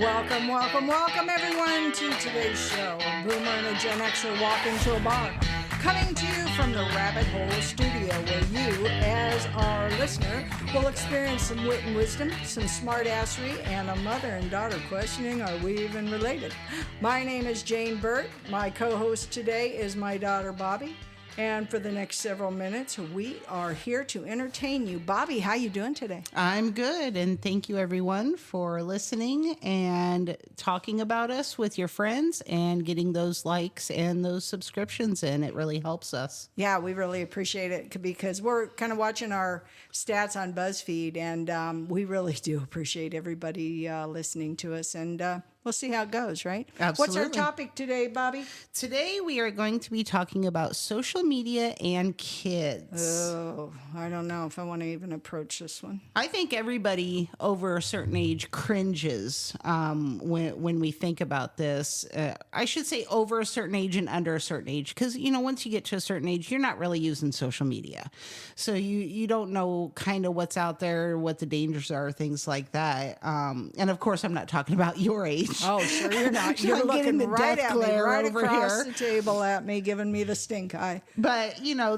Welcome, welcome, welcome everyone to today's show. A boomer and a Gen Xer walk into a bar. Coming to you from the Rabbit Hole Studio, where you, as our listener, will experience some wit and wisdom, some smartassery, and a mother and daughter questioning, are we even related? My name is Jane Burt. My co-host today is my daughter, Bobby. And for the next several minutes, we are here to entertain you. Bobby, how you doing today? I'm good, and thank you everyone for listening and talking about us with your friends and getting those likes and those subscriptions in. It really helps us. Yeah, we really appreciate it because we're kind of watching our stats on BuzzFeed, and we really do appreciate everybody listening to us. And we'll see how it goes, right? Absolutely. What's our topic today, Bobby? Today we are going to be talking about social media and kids. Oh, I don't know if I want to even approach this one. I think everybody over a certain age cringes when we think about this. I should say over a certain age and under a certain age, because, you know, once you get to a certain age, you're not really using social media. So you don't know kind of what's out there, what the dangers are, things like that. And of course, I'm not talking about your age. Oh, sure you're not. You're looking right at me, right across the table at me, giving me the stink eye. But, you know,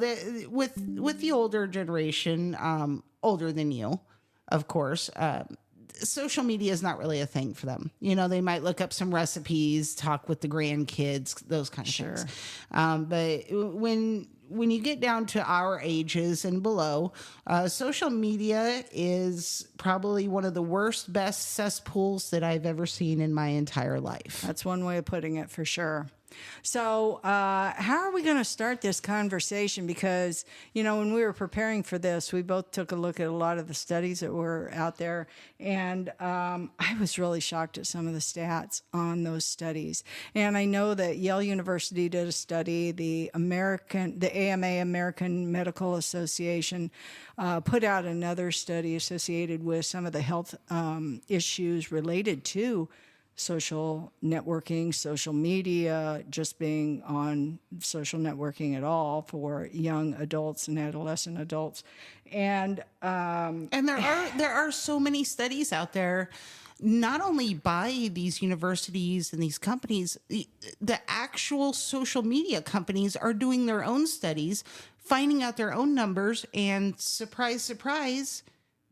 with the older generation, older than you, of course, social media is not really a thing for them. You know, they might look up some recipes, talk with the grandkids, those kind of things. But when you get down to our ages and below, social media is probably one of the worst, best cesspools that I've ever seen in my entire life. That's one way of putting it for sure. So how are we going to start this conversation? Because, you know, when we were preparing for this, we both took a look at a lot of the studies that were out there. And I was really shocked at some of the stats on those studies. And I know that Yale University did a study. The AMA, American Medical Association, put out another study associated with some of the health issues related to social networking, social media, just being on social networking at all for young adults and adolescent adults. And there are so many studies out there, not only by these universities and these companies, the actual social media companies are doing their own studies, finding out their own numbers, and surprise, surprise,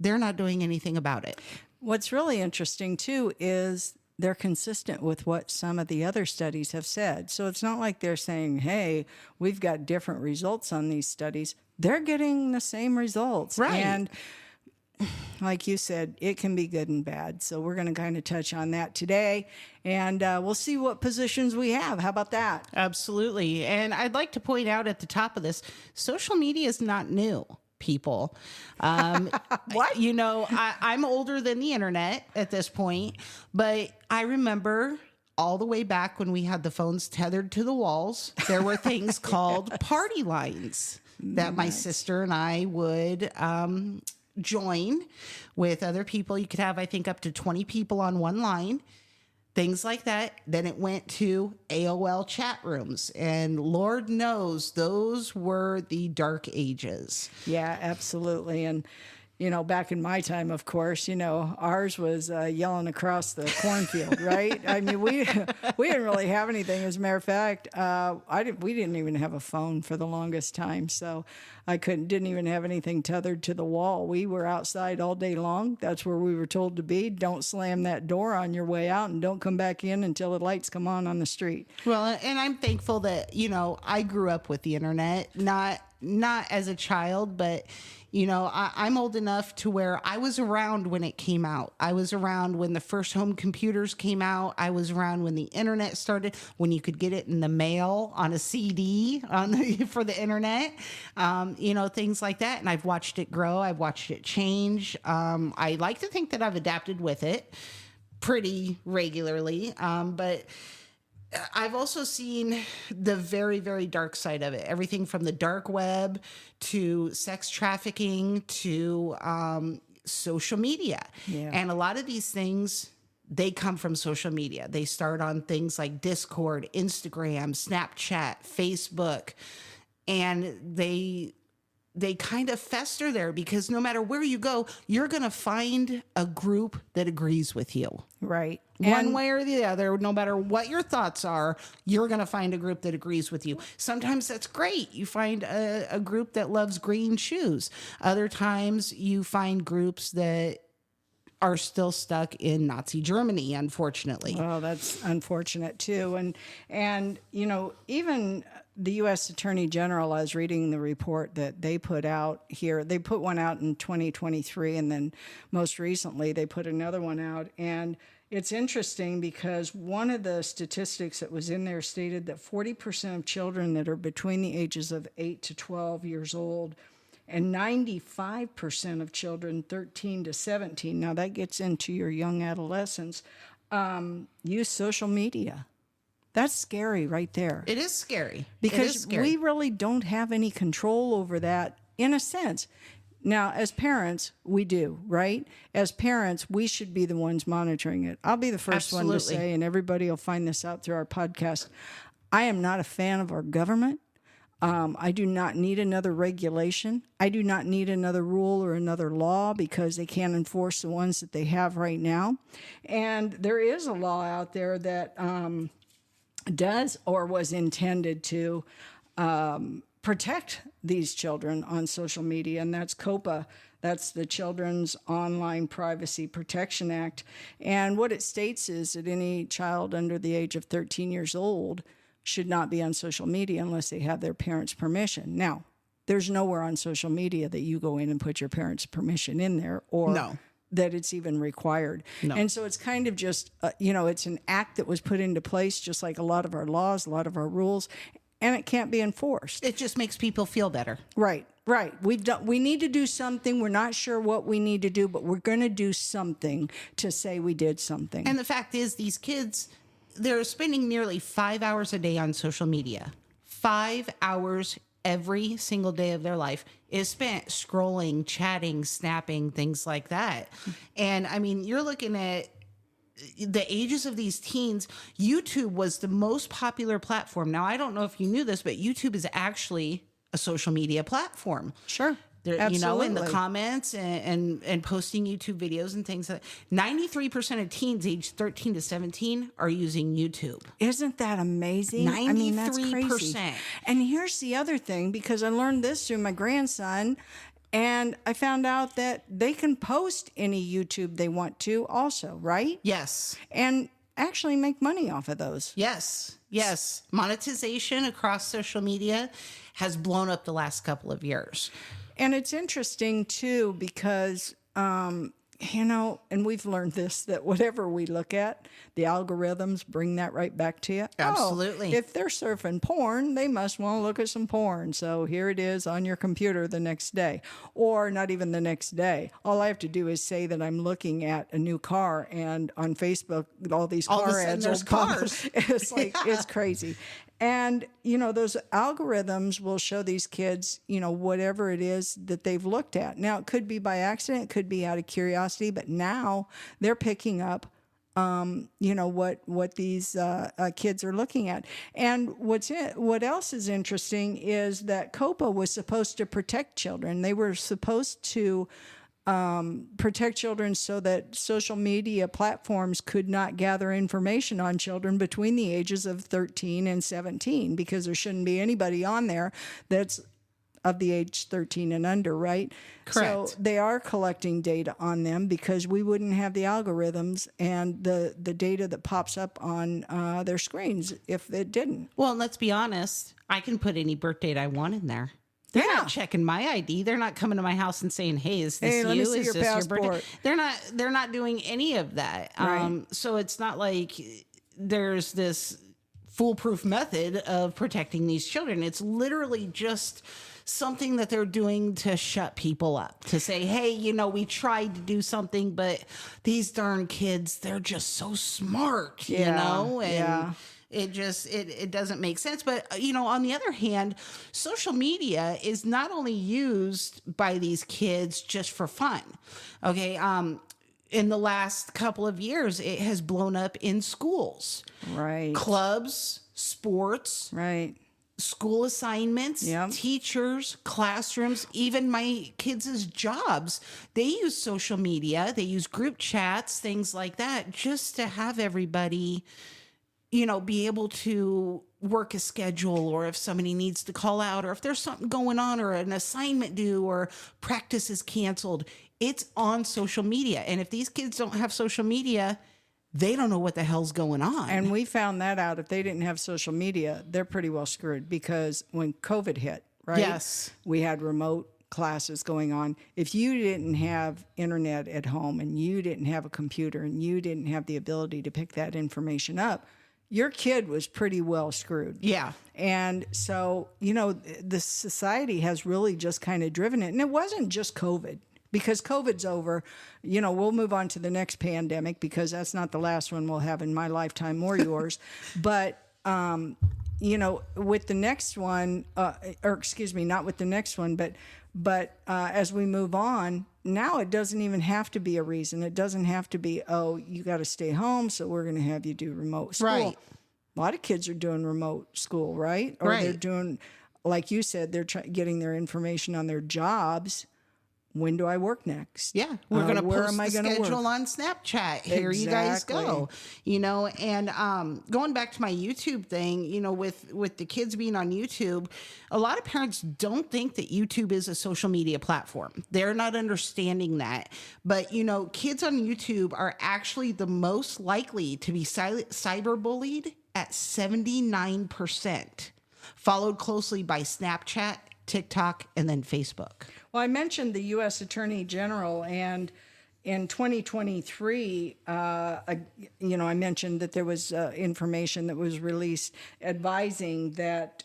they're not doing anything about it. What's really interesting too is they're consistent with what some of the other studies have said. So it's not like they're saying, hey, we've got different results on these studies. They're getting the same results. Right. And like you said, it can be good and bad. So we're going to kind of touch on that today. And we'll see what positions we have. How about that? Absolutely. And I'd like to point out at the top of this, social media is not new. People. What? You know, I'm older than the internet at this point, but I remember all the way back when we had the phones tethered to the walls, there were things called party lines that my sister and I would join with other people. You could have, I think, up to 20 people on one line. Things like that. Then it went to AOL chat rooms. And Lord knows those were the dark ages. Yeah, absolutely. And, you know, back in my time, of course, you know, ours was yelling across the cornfield, right? I mean, we didn't really have anything. As a matter of fact, we didn't even have a phone for the longest time. So I didn't even have anything tethered to the wall. We were outside all day long. That's where we were told to be. Don't slam that door on your way out and don't come back in until the lights come on the street. Well, and I'm thankful that, you know, I grew up with the internet, not as a child, but, you know, I'm old enough to where I was around when it came out. I was around when the first home computers came out. I was around when the internet started, when you could get it in the mail on a CD for the internet, you know, things like that. And I've watched it grow. I've watched it change. I like to think that I've adapted with it pretty regularly, but I've also seen the very, very dark side of it. Everything from the dark web to sex trafficking to social media. Yeah. And a lot of these things, they come from social media. They start on things like Discord, Instagram, Snapchat, Facebook, and they they kind of fester there because no matter where you go, you're going to find a group that agrees with you. Right. One way or the other, no matter what your thoughts are, you're going to find a group that agrees with you. Sometimes that's great. You find a group that loves green shoes. Other times you find groups that are still stuck in Nazi Germany, unfortunately. Oh, that's unfortunate too. And you know, even the U.S. Attorney General, I was reading the report that they put out here. They put one out in 2023, and then most recently they put another one out. And it's interesting because one of the statistics that was in there stated that 40% of children that are between the ages of 8 to 12 years old and 95% of children 13 to 17, now that gets into your young adolescents, use social media. That's scary right there. It is scary. Because we really don't have any control over that in a sense. Now, as parents, we do, right? As parents, we should be the ones monitoring it. I'll be the first one to say, and everybody will find this out through our podcast, I am not a fan of our government. I do not need another regulation. I do not need another rule or another law because they can't enforce the ones that they have right now. And there is a law out there that does or was intended to protect these children on social media, and that's COPA. That's the Children's Online Privacy Protection Act. And what it states is that any child under the age of 13 years old should not be on social media unless they have their parents' permission. Now, there's nowhere on social media that you go in and put your parents' permission in there or that it's even required. No. And so it's kind of just, it's an act that was put into place just like a lot of our laws, a lot of our rules, and it can't be enforced. It just makes people feel better. Right. We need to do something. We're not sure what we need to do, but we're going to do something to say we did something. And the fact is, these kids, they're spending nearly 5 hours a day on social media. 5 hours every single day of their life is spent scrolling, chatting, snapping, things like that. And I mean, you're looking at the ages of these teens. YouTube was the most popular platform. Now, I don't know if you knew this, but YouTube is actually a social media platform. Sure. Absolutely. In the comments and posting YouTube videos and things. 93% of teens aged 13 to 17 are using YouTube. Isn't that amazing? 93%. I mean, that's crazy. And here's the other thing, because I learned this through my grandson, and I found out that they can post any YouTube they want to also, right? Yes. And actually make money off of those. Yes. Monetization across social media has blown up the last couple of years. And it's interesting, too, because, and we've learned this, that whatever we look at, the algorithms bring that right back to you. Absolutely. Oh, if they're surfing porn, they must want to look at some porn. So here it is on your computer the next day, or not even the next day. All I have to do is say that I'm looking at a new car, and on Facebook, all these car ads will pop. It's like, it's crazy. And, those algorithms will show these kids, whatever it is that they've looked at. Now, it could be by accident, it could be out of curiosity, but now they're picking up, what these kids are looking at. And what else is interesting is that COPA was supposed to protect children. They were supposed to protect children so that social media platforms could not gather information on children between the ages of 13 and 17, because there shouldn't be anybody on there that's of the age 13 and under, right? Correct. So they are collecting data on them because we wouldn't have the algorithms and the data that pops up on their screens if it didn't. Well, let's be honest. I can put any birth date I want in there. They're not checking my ID. They're not coming to my house and saying, "Hey, is this let you? me see Is your this passport." your birthday?" They're not doing any of that. Right. So it's not like there's this foolproof method of protecting these children. It's literally just something that they're doing to shut people up, to say, "Hey, we tried to do something, but these darn kids, they're just so smart, And it doesn't make sense." But, on the other hand, social media is not only used by these kids just for fun. Okay. In the last couple of years, it has blown up in schools, right? Clubs, sports, right? school assignments, Yep. teachers, classrooms, even my kids' jobs. They use social media, they use group chats, things like that, just to have everybody, be able to work a schedule, or if somebody needs to call out, or if there's something going on, or an assignment due, or practice is canceled. It's on social media. And if these kids don't have social media, they don't know what the hell's going on. And we found that out. If they didn't have social media, they're pretty well screwed, because when COVID hit, right? Yes. We had remote classes going on. If you didn't have internet at home, and you didn't have a computer, and you didn't have the ability to pick that information up, your kid was pretty well screwed. Yeah. And so, the society has really just kind of driven it. And it wasn't just COVID, because COVID's over. We'll move on to the next pandemic, because that's not the last one we'll have in my lifetime or yours. But, with the next one, or excuse me, not with the next one, but as we move on, now it doesn't even have to be a reason. It doesn't have to be, oh, you got to stay home, so we're going to have you do remote school. Right. A lot of kids are doing remote school, right? Or Right. they're doing, like you said, they're getting their information on their jobs. When do I work next? Yeah, we're going to where post am I the gonna schedule work? on Snapchat. Here you guys go. And going back to my YouTube thing, with the kids being on YouTube, a lot of parents don't think that YouTube is a social media platform. They're not understanding that. But, kids on YouTube are actually the most likely to be cyberbullied at 79%, followed closely by Snapchat, TikTok, and then Facebook. Well, I mentioned the U.S. Attorney General, and in 2023, I mentioned that there was information that was released advising that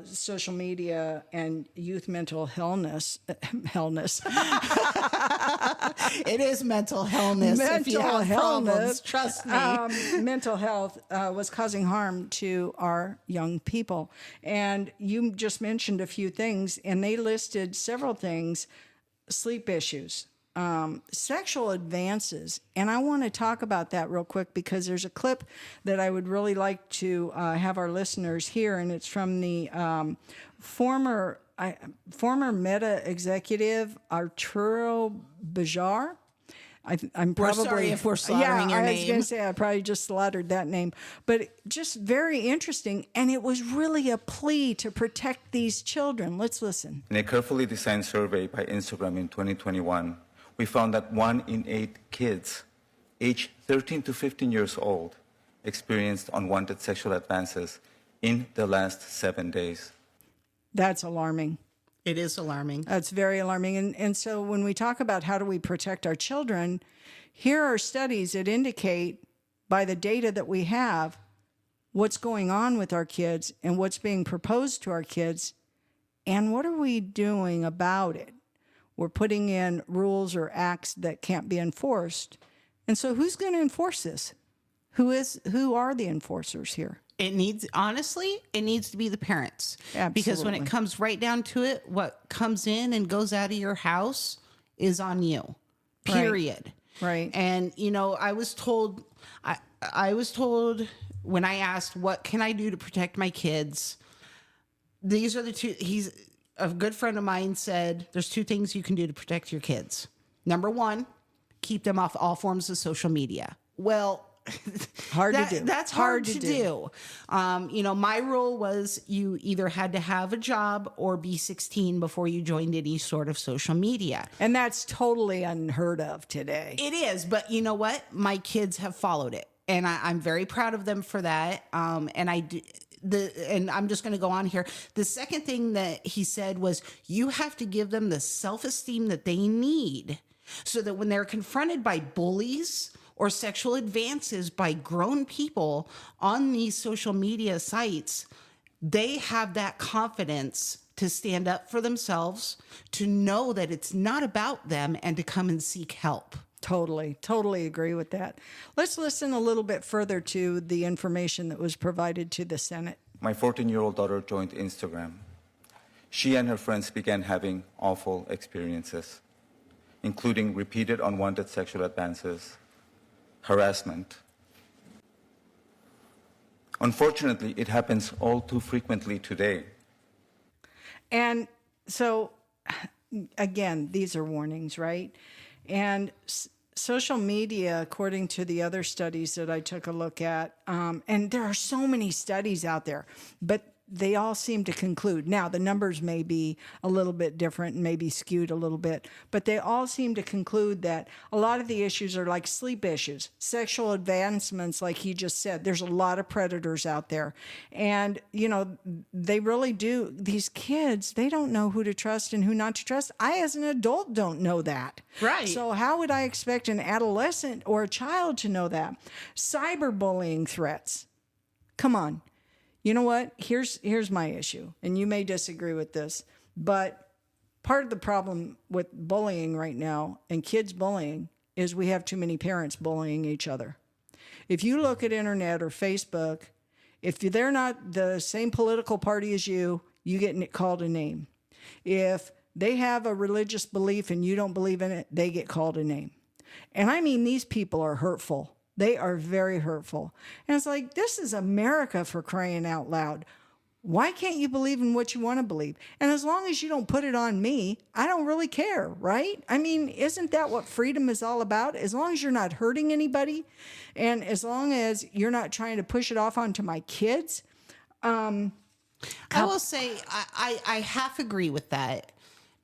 social media and youth mental illness. It is mental illness. If you have problems, trust me. Mental health was causing harm to our young people. And you just mentioned a few things, and they listed several things: sleep issues, sexual advances. And I want to talk about that real quick, because there's a clip that I would really like to have our listeners hear, and it's from the former Meta executive Arturo Bejar. I'm probably, we're sorry if we're slaughtering your I was name. going to say I probably just slaughtered that name, but just very interesting, and it was really a plea to protect these children. Let's listen. In a carefully designed survey by Instagram in 2021, we found that 1 in 8 kids aged 13 to 15 years old experienced unwanted sexual advances in the last 7 days. That's alarming. It is alarming. That's very alarming. And so when we talk about how do we protect our children, here are studies that indicate, by the data that we have, what's going on with our kids and what's being proposed to our kids, and what are we doing about it. We're putting in rules or acts that can't be enforced. And so who's going to enforce this? Who are the enforcers here? It needs to be the parents. Absolutely. Because when it comes right down to it, what comes in and goes out of your house is on you. Period. Right. And I was told when I asked what can I do to protect my kids, these are the two. A good friend of mine said there's 2 things you can do to protect your kids. Number 1, keep them off all forms of social media. Well, hard to do. That's hard to do. My rule was you either had to have a job or be 16 before you joined any sort of social media. And that's totally unheard of today. It is, but you know what? My kids have followed it, and I'm very proud of them for that. And I'm just going to go on here. The second thing that he said was you have to give them the self-esteem that they need, so that when they're confronted by bullies or sexual advances by grown people on these social media sites, they have that confidence to stand up for themselves, to know that it's not about them, and to come and seek help. Totally agree with that. Let's listen a little bit further to the information that was provided to the Senate. My 14-year-old daughter joined Instagram. She and her friends began having awful experiences, including repeated unwanted sexual advances, harassment, Unfortunately, it happens all too frequently today. And so, again, these are warnings, right? And social media, according to the other studies that I took a look at, and there are so many studies out there, but they all seem to conclude. Now, the numbers may be a little bit different and maybe skewed a little bit, but they all seem to conclude that a lot of the issues are like sleep issues, sexual advancements, like he just said. There's a lot of predators out there. And, you know, they really do. These kids, they don't know who to trust and who not to trust. I, as an adult, don't know that. Right. So how would I expect an adolescent or a child to know that? Cyberbullying threats. Come on. You know what? Here's my issue, and you may disagree with this, but part of the problem with bullying right now and kids bullying is we have too many parents bullying each other. If you look at internet or Facebook, if they're not the same political party as you, you get called a name. If they have a religious belief and you don't believe in it, they get called a name. And I mean, these people are hurtful. They are very hurtful. And it's like, this is America, for crying out loud. Why can't you believe in what you want to believe? And as long as you don't put it on me, I don't really care, right? I mean, isn't that what freedom is all about? As long as you're not hurting anybody, and as long as you're not trying to push it off onto my kids. I will say I half agree with that,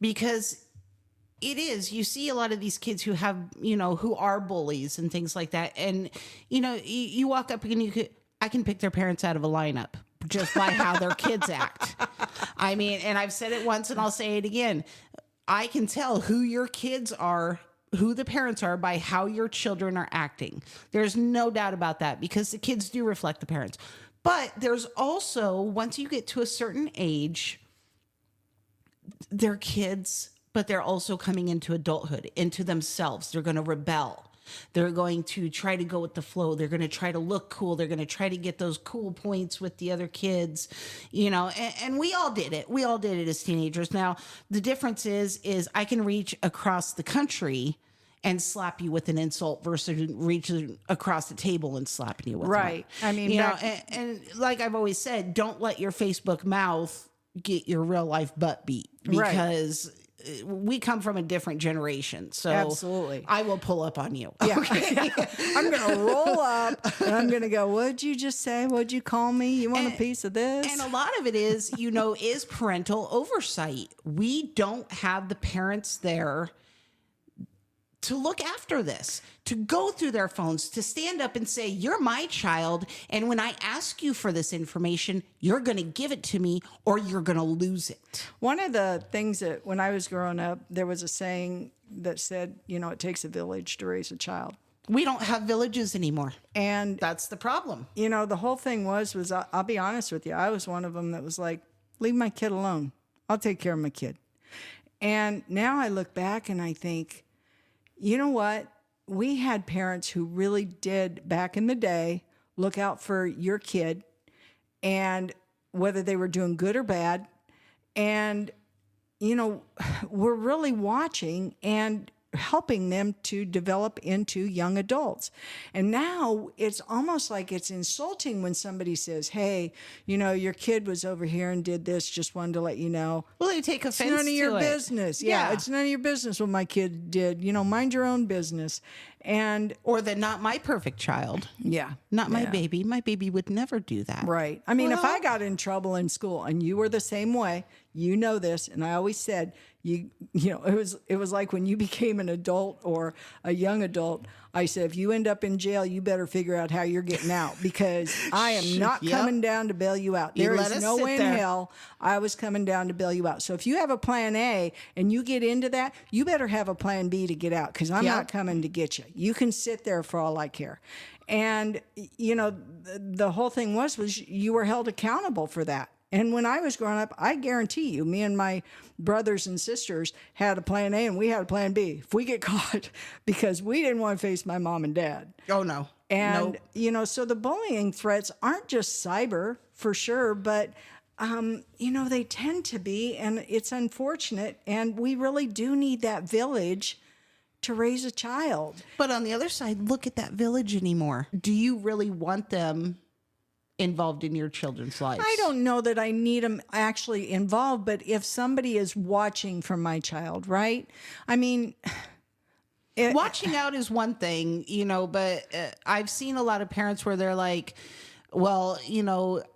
because it is, you see a lot of these kids who have, you know, who are bullies and things like that. And, you know, you walk up and I can pick their parents out of a lineup just by how their kids act. I mean, and I've said it once and I'll say it again. I can tell who your kids are, who the parents are, by how your children are acting. There's no doubt about that, because the kids do reflect the parents. But there's also, once you get to a certain age, they're kids, but they're also coming into adulthood, into themselves. They're going to rebel. They're going to try to go with the flow. They're going to try to look cool. They're going to try to get those cool points with the other kids, you know, and we all did it. We all did it as teenagers. Now, the difference is I can reach across the country and slap you with an insult versus reaching across the table and slapping you with one. Right. I mean, you know, and like I've always said, don't let your Facebook mouth get your real life butt beat, because we come from a different generation. So Absolutely. I will pull up on you. Yeah. Okay. I'm going to roll up and I'm going to go, what'd you just say? What'd you call me? You want a piece of this? And a lot of it is, you know, is parental oversight. We don't have the parents there to look after this, to go through their phones, to stand up and say, you're my child, and when I ask you for this information, you're going to give it to me or you're going to lose it. One of the things that when I was growing up, there was a saying that said, you know, it takes a village to raise a child. We don't have villages anymore. And, That's the problem. you know, the whole thing was I'll be honest with you, I was one of them that was like, leave my kid alone. I'll take care of my kid. And now I look back and I think, you know what? We had parents who really did, back in the day, look out for your kid, and whether they were doing good or bad. And, you know, we're really watching and helping them to develop into young adults. And now it's almost like it's insulting when somebody says, hey, you know, your kid was over here and did this, just wanted to let you know. Well, they take offense It's none of your to it. business. Yeah, it's none of your business what my kid did. You know, mind your own business. And Or the not my perfect child. yeah, Not my yeah. baby. My baby would never do that. Right. I mean, if Well- I got in trouble in school and you were the same way, you know this, and I always said, you know, it was like when you became an adult or a young adult, I said, if you end up in jail, you better figure out how you're getting out, because I am not Yep. coming down to bail you out. You There let is us no sit way in there. hell I was coming down to bail you out. So if you have a plan A and you get into that, you better have a plan B to get out, because I'm Yep. not coming to get you. You can sit there for all I care. And, you know, the whole thing was you were held accountable for that. And when I was growing up, I guarantee you, me and my brothers and sisters had a plan A and we had a plan B if we get caught, because we didn't want to face my mom and dad. Oh, no. And, Nope. you know, so the bullying threats aren't just cyber for sure, but, you know, they tend to be, and it's unfortunate. And we really do need that village to raise a child. But on the other side, look at that village anymore. Do you really want them involved in your children's lives. I don't know that I need them actually involved, but if somebody is watching from my child, right? I mean, Watching out is one thing, but I've seen a lot of parents where they're like, well,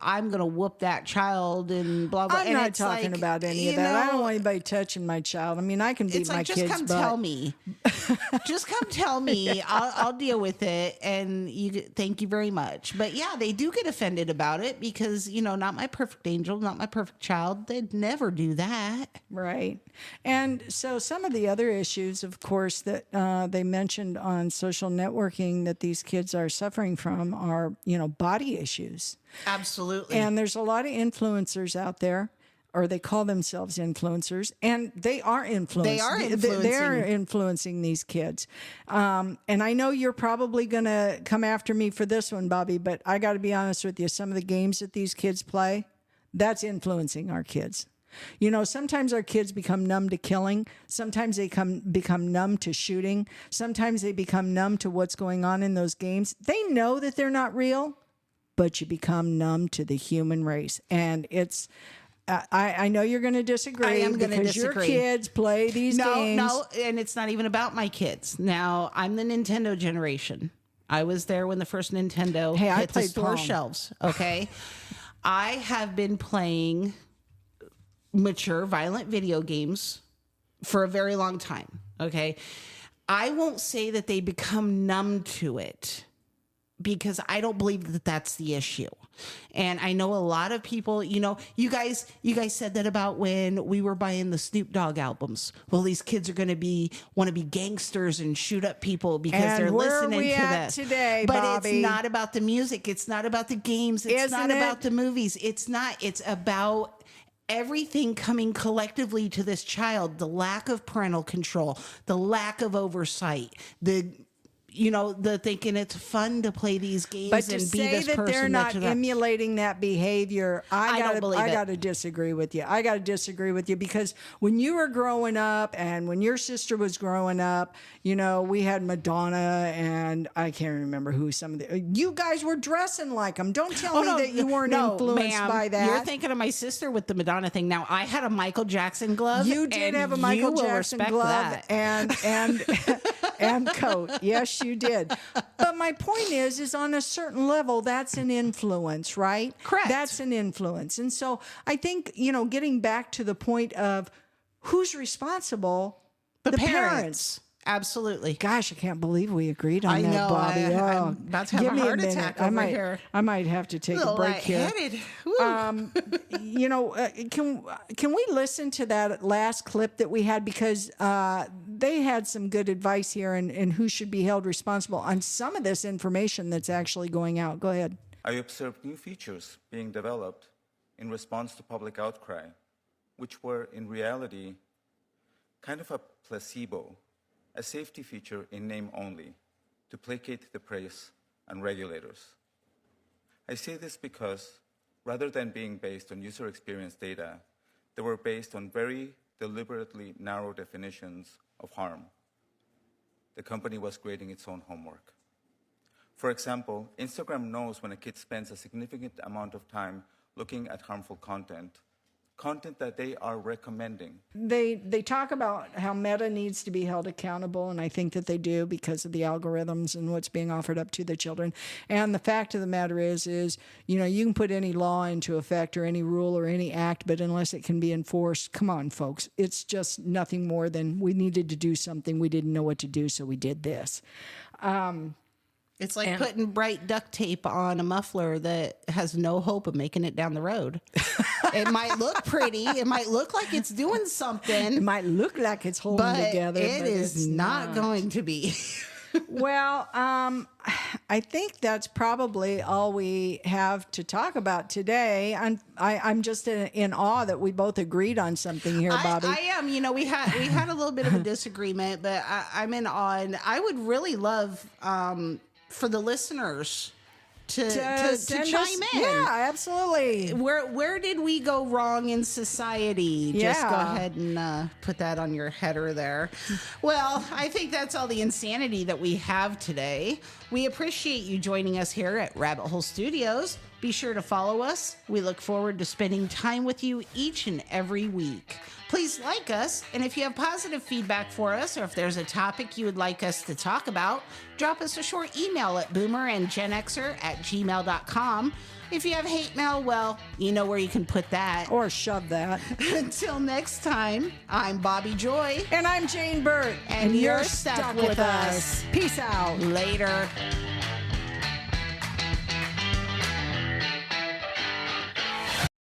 I'm going to whoop that child and blah, blah. I'm and not it's talking like, about any of that. I don't want anybody touching my child. I mean, I can beat It's my like, just kids' come butt. tell me. Just come tell me. I'll deal with it. And thank you very much. But yeah, they do get offended about it because, not my perfect angel, not my perfect child. They'd never do that. Right. And so some of the other issues, of course, that they mentioned on social networking that these kids are suffering from are, body issues. Absolutely. And there's a lot of influencers out there, or they call themselves influencers, and they are influencing. They're influencing these kids. And I know you're probably going to come after me for this one, Bobby, but I got to be honest with you. Some of the games that these kids play, that's influencing our kids. Sometimes our kids become numb to killing. Sometimes they become numb to shooting. Sometimes they become numb to what's going on in those games. They know that they're not real, but you become numb to the human race. And it's, I know you're going to disagree. I am going to because disagree. Your kids play these games. No, and it's not even about my kids. Now, I'm the Nintendo generation. I was there when the first Nintendo I hit the played store Pong. shelves, okay? I have been playing mature, violent video games for a very long time, okay? I won't say that they become numb to it because I don't believe that that's the issue. And I know a lot of people, you guys said that about when we were buying the Snoop Dogg albums. Well, these kids are going to want to be gangsters and shoot up people because And they're where are listening we to at this. today, but Bobby? it's not about the music. It's not about the games. It's Isn't not it? about the movies. It's about everything coming collectively to this child, the lack of parental control, the lack of oversight, the thinking it's fun to play these games But to and be say this that person. they're not emulating that behavior, I don't believe it. got to disagree with you. I got to disagree with you because when you were growing up and when your sister was growing up, we had Madonna and I can't remember who some of the. You guys were dressing like them. Don't tell me that you weren't influenced ma'am, by that. You're thinking of my sister with the Madonna thing. Now, I had a Michael Jackson glove. You did and have a you Michael will Jackson respect glove that. and and coat. Yes, you did. But my point is on a certain level, that's an influence, right? Correct. That's an influence. And so I think, getting back to the point of who's responsible, The parents. Absolutely. Gosh, I can't believe we agreed on I that, know, Bobby. I'm about to have give a me heart minute. attack over here. I might have to take a break here. Lightheaded. Woo. Can we listen to that last clip that we had because they had some good advice here and who should be held responsible on some of this information that's actually going out. Go ahead. I observed new features being developed in response to public outcry, which were in reality kind of a placebo, a safety feature in name only, to placate the press and regulators. I say this because, rather than being based on user experience data, they were based on very deliberately narrow definitions of harm. The company was grading its own homework. For example, Instagram knows when a kid spends a significant amount of time looking at harmful content that they are recommending. They talk about how Meta needs to be held accountable, and I think that they do because of the algorithms and what's being offered up to the children. And the fact of the matter is you can put any law into effect or any rule or any act, but unless it can be enforced, come on, folks. It's just nothing more than we needed to do something. We didn't know what to do, so we did this. It's like putting bright duct tape on a muffler that has no hope of making it down the road. It might look pretty. It might look like it's doing It something, might look like it's holding but together, it but is it's not going to be. Well, I think that's probably all we have to talk about today. I'm just in awe that we both agreed on something here, Bobby. I am. We had a little bit of a disagreement, but I'm in awe, and I would really love for the listeners to send chime us- in. Yeah, absolutely. Where did we go wrong in society? Just go Yeah. ahead and put that on your header there. Well, I think that's all the insanity that we have today. We appreciate you joining us here at Rabbit Hole Studios. Be sure to follow us. We look forward to spending time with you each and every week. Please like us, and if you have positive feedback for us, or if there's a topic you would like us to talk about, drop us a short email at boomerandgenxer@gmail.com. If you have hate mail, well, you know where you can put that. Or shove that. Until next time, I'm Bobby Joy. And I'm Jane Burt. And you're stuck with us. Peace out. Later.